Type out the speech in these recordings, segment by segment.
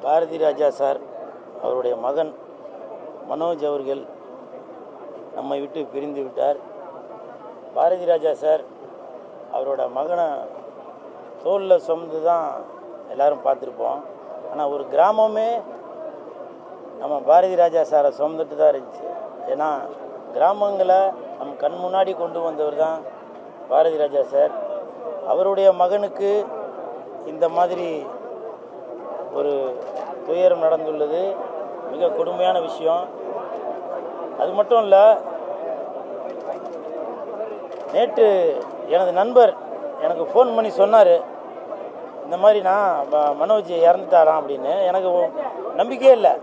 Bharathi Raja sir அவருடைய மகன் மனோஜ் அவர்கள் நம்மை விட்டு பிரிந்து விட்டார். பாரதி ராஜா சார் அவரோட மகனை தோளில் சுமந்து தான் எல்லோரும் பார்த்துருப்போம். ஆனால் ஒரு கிராமமே நம்ம பாரதி ராஜா சாரை சுமந்துட்டு தான் இருந்துச்சு. ஏன்னா கிராமங்களை நம்ம கண் முன்னாடி கொண்டு வந்தவர் தான் பாரதி ராஜா சார். அவருடைய மகனுக்கு இந்த மாதிரி ஒரு துயரம் நடந்துள்ளது மிக கொடுமையான விஷயம். அது மட்டும் இல்லை, நேற்று எனது நண்பர் எனக்கு ஃபோன் பண்ணி சொன்னார், இந்த மாதிரி நான் மனோஜ் இறந்துட்டாராம் அப்படின்னு. எனக்கு நம்பிக்கையே இல்லை.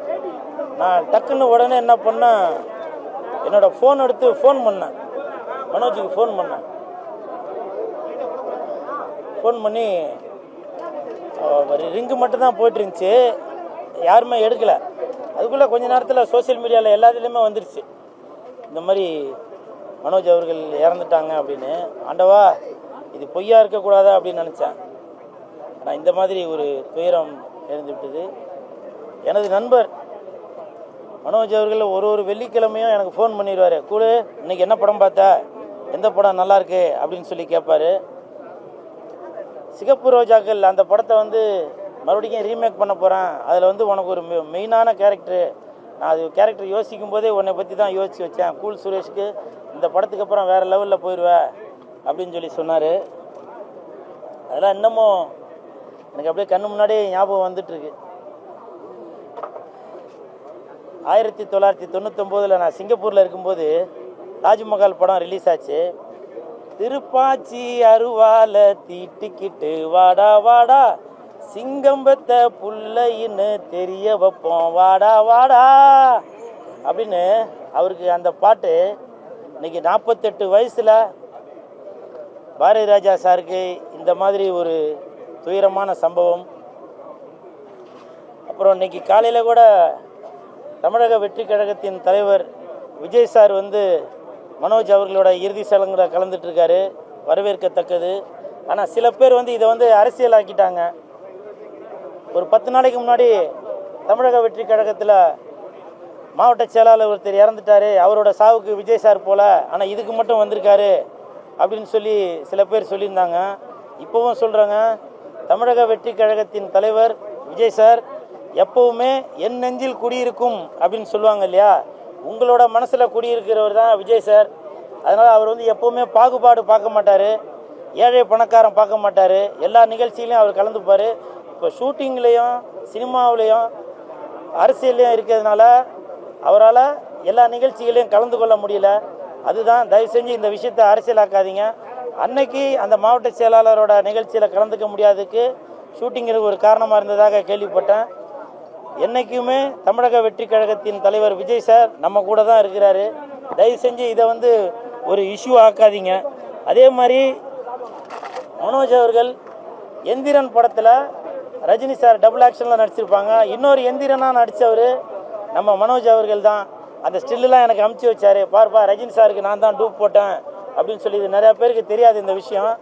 நான் டக்குன்னு உடனே என்ன பண்ணேன், என்னோடய ஃபோன் எடுத்து ஃபோன் பண்ணேன், மனோஜுக்கு ஃபோன் பண்ணி ஒரு ரிங்கு மட்டும்தான் போயிட்டு இருந்துச்சு, யாருமே எடுக்கலை. அதுக்குள்ளே கொஞ்ச நேரத்தில் சோசியல் மீடியாவில் எல்லாத்துலேயுமே வந்துடுச்சு, இந்த மாதிரி மனோஜ் அவர்கள் இறந்துட்டாங்க அப்படின்னு. ஆண்டவா, இது பொய்யா இருக்கக்கூடாதா அப்படின்னு நினச்சேன். ஆனால் இந்த மாதிரி ஒரு துயரம் இருந்து விட்டது. எனது நண்பர் மனோஜ் அவர்கள் ஒரு வெள்ளிக்கிழமையும் எனக்கு ஃபோன் பண்ணிடுவார், கூட இன்னைக்கு என்ன படம் பார்த்த, எந்த படம் நல்லாயிருக்கு அப்படின்னு சொல்லி கேட்பார். சிகப்பு ரோஜாக்கள் அந்த படத்தை மறுபடியும் ரீமேக் பண்ண போகிறேன், அதில் உனக்கு ஒரு மெயினான கேரக்டரு, நான் அது கேரக்டர் யோசிக்கும் போதே உன்னை பற்றி தான் யோசித்து வச்சேன், கூல் சுரேஷுக்கு இந்த படத்துக்கு அப்புறம் வேறு லெவலில் போயிடுவேன் அப்படின்னு சொல்லி சொன்னார். அதெல்லாம் இன்னமும் எனக்கு அப்படியே கண்ணு முன்னாடியே ஞாபகம் வந்துட்டுருக்கு. 1999 நான் சிங்கப்பூரில் இருக்கும்போது தாஜ்மஹால் படம் ரிலீஸ் ஆச்சு. திருப்பாச்சி அருவால தீட்டிக்கிட்டு வாடா வாடா, சிங்கம்பத்த புள்ளைன்னு தெரிய வைப்போம் வாடா வாடா அப்படின்னு அவருக்கு அந்த பாட்டு. இன்னைக்கு 48 வயசில் பாரதி ராஜா சாருக்கு இந்த மாதிரி ஒரு துயரமான சம்பவம். அப்புறம் இன்னைக்கு காலையில் கூட தமிழக வெற்றி கழகத்தின் தலைவர் விஜய் சார் மனோஜ் அவர்களோட இறுதி சடங்கில் கலந்துட்டுருக்காரு, வரவேற்கத்தக்கது. ஆனால் சில பேர் இதை அரசியலாக்கிட்டாங்க. ஒரு 10 நாளைக்கு முன்னாடி தமிழக வெற்றி கழகத்தில் மாவட்ட செயலாளர் ஒருத்தர் இறந்துட்டார், அவரோட சாவுக்கு விஜய் சார் போல, ஆனால் இதுக்கு மட்டும் வந்திருக்காரு அப்படின்னு சொல்லி சில பேர் சொல்லியிருந்தாங்க. இப்போவும் சொல்கிறாங்க, தமிழக வெற்றி கழகத்தின் தலைவர் விஜய் சார் எப்போவுமே என் நெஞ்சில் குடியிருக்கும் அப்படின்னு சொல்லுவாங்க இல்லையா, உங்களோட மனசில் குடியிருக்கிறவர் தான் விஜய் சார். அதனால் அவர் எப்போவுமே பாகுபாடு பார்க்க மாட்டார், ஏழை பணக்காரன் பார்க்க மாட்டார், எல்லா நிகழ்ச்சியிலையும் அவர் கலந்துப்பார். இப்போ ஷூட்டிங்லேயும் சினிமாவிலையும் அரசியல்லையும் இருக்கிறதுனால அவரால் எல்லா நிகழ்ச்சிகளையும் கலந்து கொள்ள முடியல. அதுதான், தயவு செஞ்சு இந்த விஷயத்தை அரசியலாக்காதீங்க. அன்னைக்கு அந்த மாவட்ட செயலாளரோட நிகழ்ச்சியில் கலந்துக்க முடியாததுக்கு ஷூட்டிங்கிறது ஒரு காரணமாக இருந்ததாக கேள்விப்பட்டேன். என்றைக்குமே தமிழக வெற்றி கழகத்தின் தலைவர் விஜய் சார் நம்ம கூட தான் இருக்கிறாரு. தயவு செஞ்சு இதை ஒரு இஷ்யூ ஆக்காதீங்க. அதே மாதிரி மனோஜ் அவர்கள் எந்திரன் படத்தில் ரஜினி சார் டபுள் ஆக்ஷனில் நடிச்சிருப்பாங்க. இன்னொரு எந்திரனாக நடித்தவர் நம்ம மனோஜ் அவர்கள் தான். அந்த ஸ்டில்லாம் எனக்கு அமுச்சு வச்சார், பார்ப்பா ரஜினி சாருக்கு நான் தான் டூப் போட்டேன் அப்படின்னு சொல்லி. இது நிறையா பேருக்கு தெரியாது இந்த விஷயம்.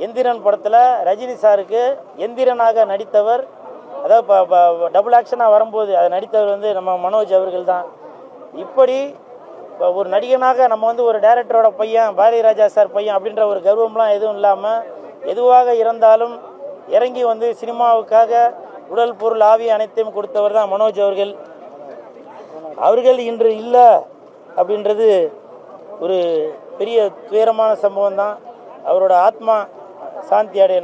எந்திரன் படத்தில் ரஜினி சாருக்கு எந்திரனாக நடித்தவர், அதாவது டபுள் ஆக்ஷனாக வரும்போது அதை நடித்தவர் நம்ம மனோஜ் அவர்கள் தான். இப்படி ஒரு நடிகனாக நம்ம ஒரு டைரக்டரோட பையன், பாரதி ராஜா சார் பையன் அப்படின்ற ஒரு கர்வம்லாம் எதுவும் இல்லாமல் எதுவாக இருந்தாலும் இறங்கி சினிமாவுக்காக உடல் பொருள் ஆவி அனைத்தையும் கொடுத்தவர் தான் மனோஜ் அவர்கள். அவர்கள் இன்று இல்லை அப்படின்றது ஒரு பெரிய துயரமான சம்பவம் தான். அவரோட ஆத்மா சாந்தி அடைய